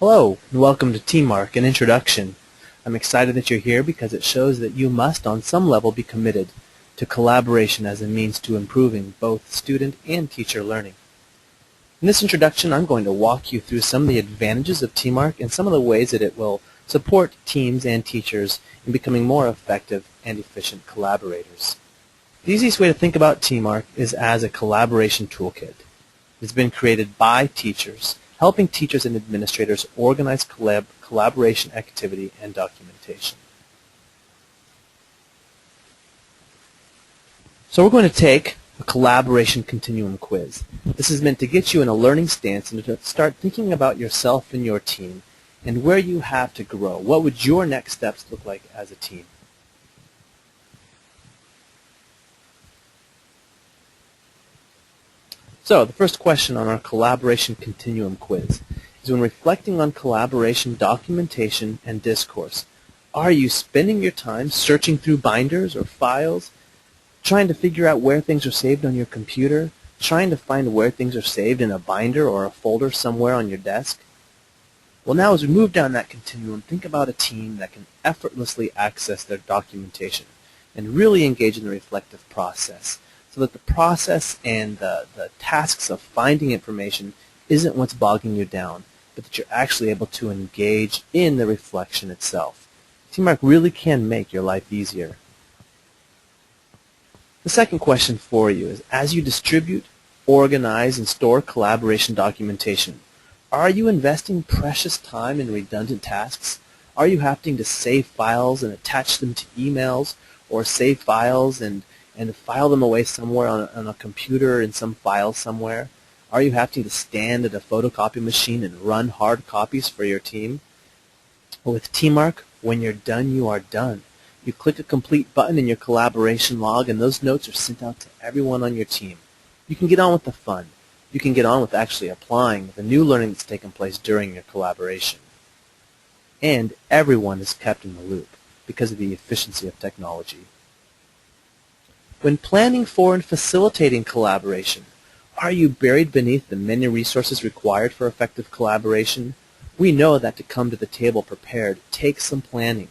Hello, and welcome to TeamMark, an introduction. I'm excited that you're here because it shows that you must, on some level, be committed to collaboration as a means to improving both student and teacher learning. In this introduction, I'm going to walk you through some of the advantages of TeamMark and some of the ways that it will support teams and teachers in becoming more effective and efficient collaborators. The easiest way to think about TeamMark is as a collaboration toolkit. It's been created by teachers, helping teachers and administrators organize collaboration activity and documentation. So we're going to take a collaboration continuum quiz. This is meant to get you in a learning stance and to start thinking about yourself and your team and where you have to grow. What would your next steps look like as a team? So the first question on our collaboration continuum quiz is, when reflecting on collaboration, documentation, and discourse, are you spending your time searching through binders or files, trying to figure out where things are saved on your computer, trying to find where things are saved in a binder or a folder somewhere on your desk? Well, now as we move down that continuum, think about a team that can effortlessly access their documentation and really engage in the reflective process, so that the process and the tasks of finding information isn't what's bogging you down, but that you're actually able to engage in the reflection itself. TeamMark really can make your life easier. The second question for you is, as you distribute, organize, and store collaboration documentation, are you investing precious time in redundant tasks? Are you having to save files and attach them to emails, or save files and file them away somewhere on a computer in some file somewhere? Are you having to stand at a photocopy machine and run hard copies for your team? Well, with TeamMark, when you're done, you are done. You click a complete button in your collaboration log, and those notes are sent out to everyone on your team. You can get on with the fun. You can get on with actually applying the new learning that's taken place during your collaboration. And everyone is kept in the loop because of the efficiency of technology. When planning for and facilitating collaboration, are you buried beneath the many resources required for effective collaboration? We know that to come to the table prepared takes some planning,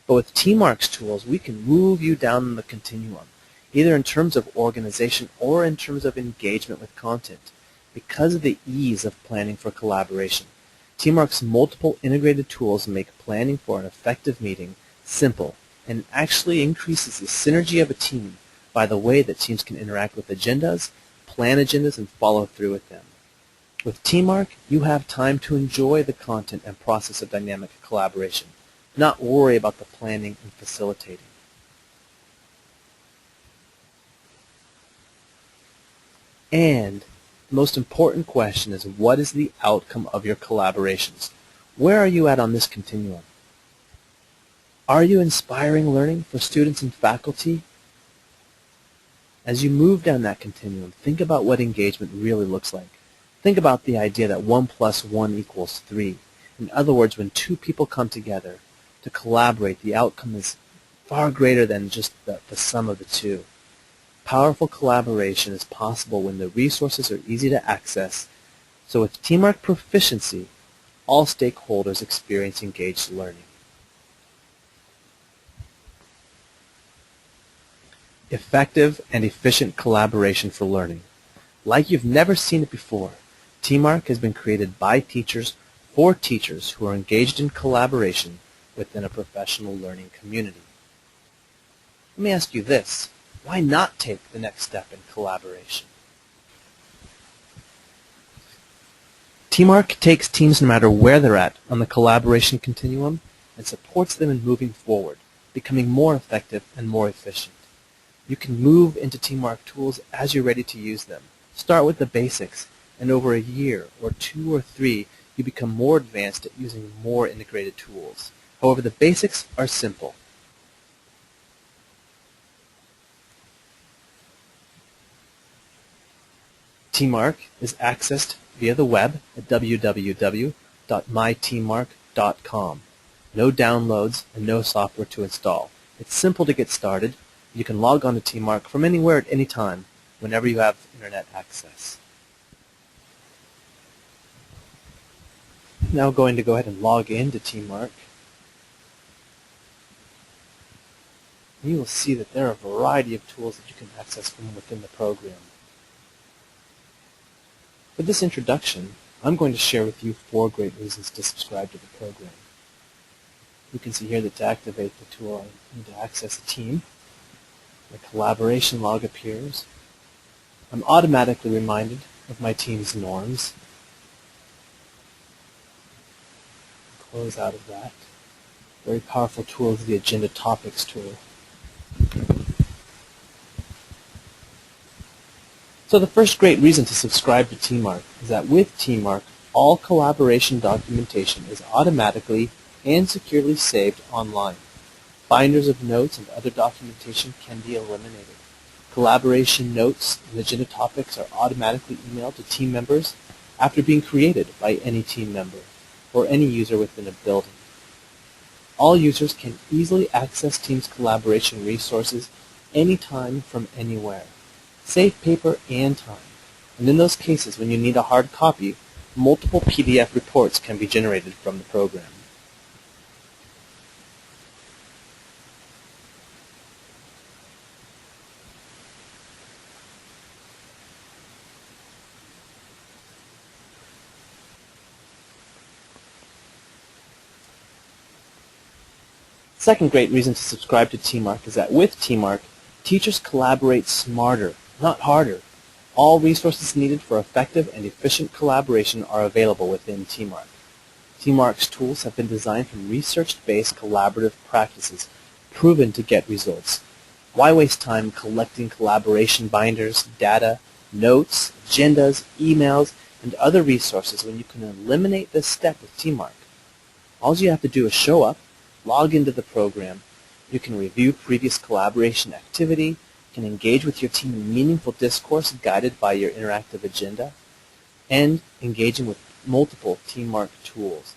but with TeamMark's tools, we can move you down the continuum, either in terms of organization or in terms of engagement with content, because of the ease of planning for collaboration. TeamMark's multiple integrated tools make planning for an effective meeting simple and actually increases the synergy of a team by the way that teams can interact with agendas, plan agendas, and follow through with them. With TeamMark, you have time to enjoy the content and process of dynamic collaboration, not worry about the planning and facilitating. And the most important question is, what is the outcome of your collaborations? Where are you at on this continuum? Are you inspiring learning for students and faculty? As you move down that continuum, think about what engagement really looks like. Think about the idea that 1 + 1 = 3. In other words, when two people come together to collaborate, the outcome is far greater than just the sum of the two. Powerful collaboration is possible when the resources are easy to access. So with TeamMark Proficiency, all stakeholders experience engaged learning. Effective and efficient collaboration for learning. Like you've never seen it before, TeamMark has been created by teachers for teachers who are engaged in collaboration within a professional learning community. Let me ask you this: why not take the next step in collaboration? TeamMark takes teams no matter where they're at on the collaboration continuum and supports them in moving forward, becoming more effective and more efficient. You can move into TeamMark tools as you're ready to use them. Start with the basics, and over a year or 2 or 3, you become more advanced at using more integrated tools. However, the basics are simple. TeamMark is accessed via the web at www.myteammark.com. No downloads and no software to install. It's simple to get started. You can log on to TeamMark from anywhere at any time, whenever you have internet access. Now going to go ahead and log into Teammark. You will see that there are a variety of tools that you can access from within the program. For this introduction, I'm going to share with you 4 great reasons to subscribe to the program. You can see here that to activate the tool, I need to access a team. The collaboration log appears. I'm automatically reminded of my team's norms. Close out of that. Very powerful tool is the Agenda Topics tool. So the first great reason to subscribe to Teammark is that with Teammark, all collaboration documentation is automatically and securely saved online. Binders of notes and other documentation can be eliminated. Collaboration notes and agenda topics are automatically emailed to team members after being created by any team member or any user within a building. All users can easily access Team's collaboration resources anytime from anywhere. Save paper and time. And in those cases when you need a hard copy, multiple PDF reports can be generated from the program. Second great reason to subscribe to Teammark is that with Teammark, teachers collaborate smarter, not harder. All resources needed for effective and efficient collaboration are available within Teammark. Teammark's tools have been designed from research-based collaborative practices proven to get results. Why waste time collecting collaboration binders, data, notes, agendas, emails, and other resources when you can eliminate this step with Teammark? All you have to do is show up, log into the program. You can review previous collaboration activity, can engage with your team in meaningful discourse guided by your interactive agenda, and engaging with multiple Teammark tools.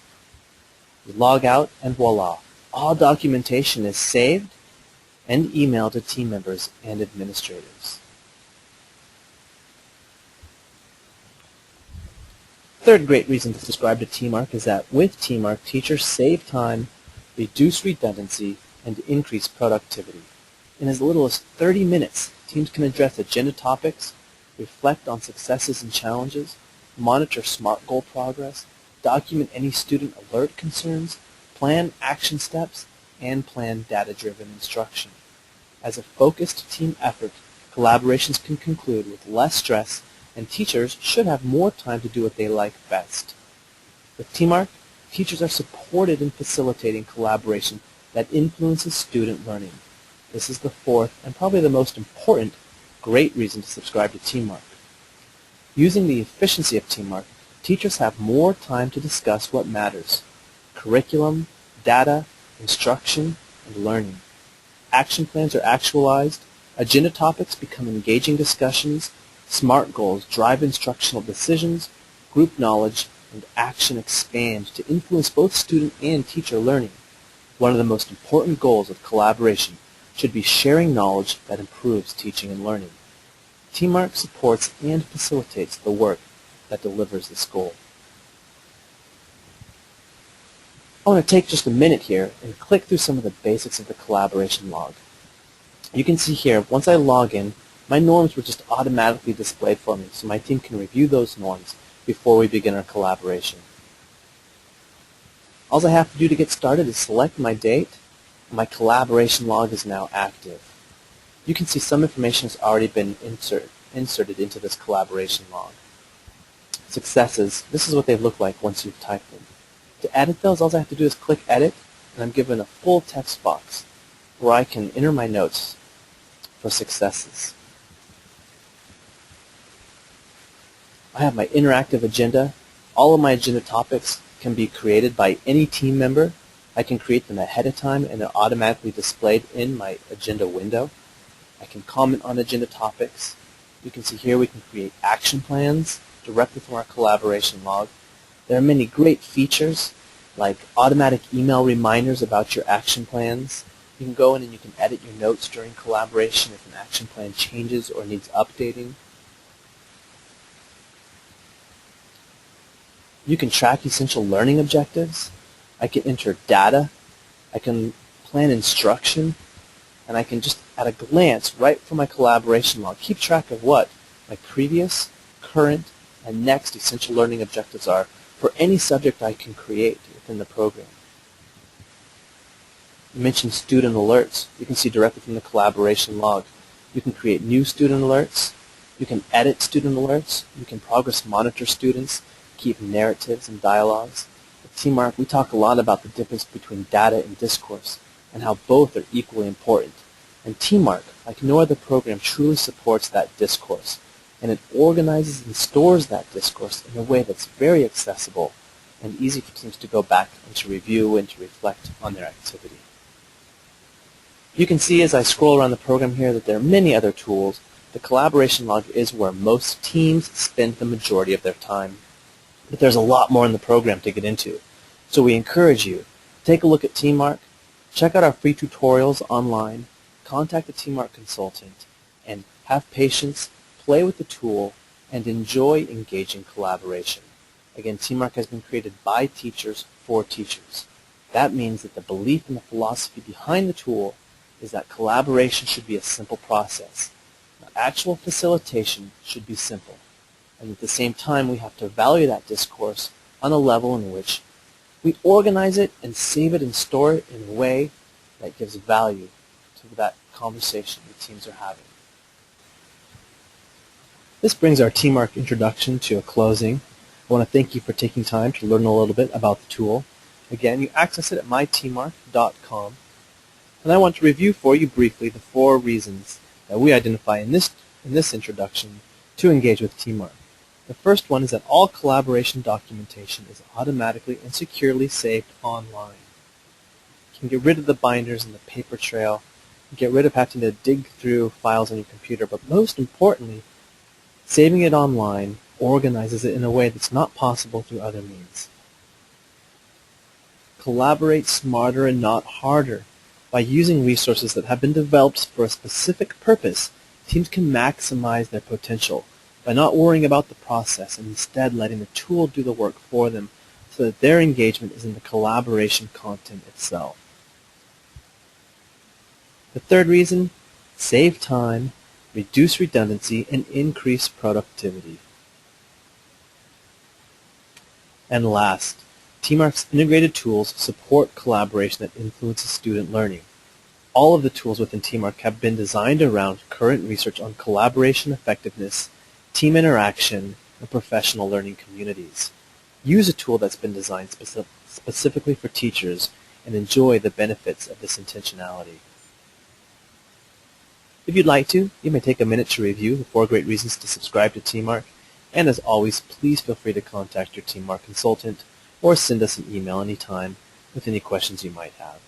You log out and voila, all documentation is saved and emailed to team members and administrators. Third great reason to subscribe to Teammark is that with Teammark, teachers save time, reduce redundancy, and increase productivity. In as little as 30 minutes, teams can address agenda topics, reflect on successes and challenges, monitor SMART goal progress, document any student alert concerns, plan action steps, and plan data-driven instruction. As a focused team effort, collaborations can conclude with less stress, and teachers should have more time to do what they like best. With Teammark, teachers are supported in facilitating collaboration that influences student learning. This is the fourth and probably the most important great reason to subscribe to Teammark. Using the efficiency of Teammark, teachers have more time to discuss what matters: curriculum, data, instruction, and learning. Action plans are actualized, agenda topics become engaging discussions, SMART goals drive instructional decisions, group knowledge and action expand to influence both student and teacher learning. One of the most important goals of collaboration should be sharing knowledge that improves teaching and learning. Teammark supports and facilitates the work that delivers this goal. I want to take just a minute here and click through some of the basics of the collaboration log. You can see here, once I log in, my norms were just automatically displayed for me, so my team can review those norms before we begin our collaboration. All I have to do to get started is select my date, and my collaboration log is now active. You can see some information has already been inserted into this collaboration log. Successes, this is what they look like once you've typed them. To edit those, all I have to do is click Edit, and I'm given a full text box where I can enter my notes for successes. I have my interactive agenda. All of my agenda topics can be created by any team member. I can create them ahead of time and they're automatically displayed in my agenda window. I can comment on agenda topics. You can see here we can create action plans directly from our collaboration log. There are many great features like automatic email reminders about your action plans. You can go in and you can edit your notes during collaboration if an action plan changes or needs updating. You can track essential learning objectives. I can enter data. I can plan instruction. And I can just, at a glance, right from my collaboration log, keep track of what my previous, current, and next essential learning objectives are for any subject I can create within the program. You mentioned student alerts. You can see directly from the collaboration log. You can create new student alerts. You can edit student alerts. You can progress monitor students, keep narratives and dialogues. At Teammark, we talk a lot about the difference between data and discourse and how both are equally important. And Teammark, like no other program, truly supports that discourse. And it organizes and stores that discourse in a way that's very accessible and easy for teams to go back and to review and to reflect on their activity. You can see as I scroll around the program here that there are many other tools. The collaboration log is where most teams spend the majority of their time. But there's a lot more in the program to get into. So we encourage you, take a look at Teammark, check out our free tutorials online, contact a Teammark consultant, and have patience, play with the tool, and enjoy engaging collaboration. Again, Teammark has been created by teachers for teachers. That means that the belief and the philosophy behind the tool is that collaboration should be a simple process. Actual facilitation should be simple. And at the same time, we have to value that discourse on a level in which we organize it and save it and store it in a way that gives value to that conversation the teams are having. This brings our Teammark introduction to a closing. I want to thank you for taking time to learn a little bit about the tool. Again, you access it at myteammark.com. And I want to review for you briefly the 4 reasons that we identify in this introduction to engage with Teammark. The first one is that all collaboration documentation is automatically and securely saved online. You can get rid of the binders and the paper trail, get rid of having to dig through files on your computer, but most importantly, saving it online organizes it in a way that's not possible through other means. Collaborate smarter and not harder. By using resources that have been developed for a specific purpose, teams can maximize their potential by not worrying about the process and instead letting the tool do the work for them so that their engagement is in the collaboration content itself. The third reason, save time, reduce redundancy, and increase productivity. And last, Teammark's integrated tools support collaboration that influences student learning. All of the tools within Teammark have been designed around current research on collaboration effectiveness, team interaction, and professional learning communities. Use a tool that's been designed specifically for teachers and enjoy the benefits of this intentionality. If you'd like to, you may take a minute to review the 4 great reasons to subscribe to Teammark. And as always, please feel free to contact your Teammark consultant or send us an email anytime with any questions you might have.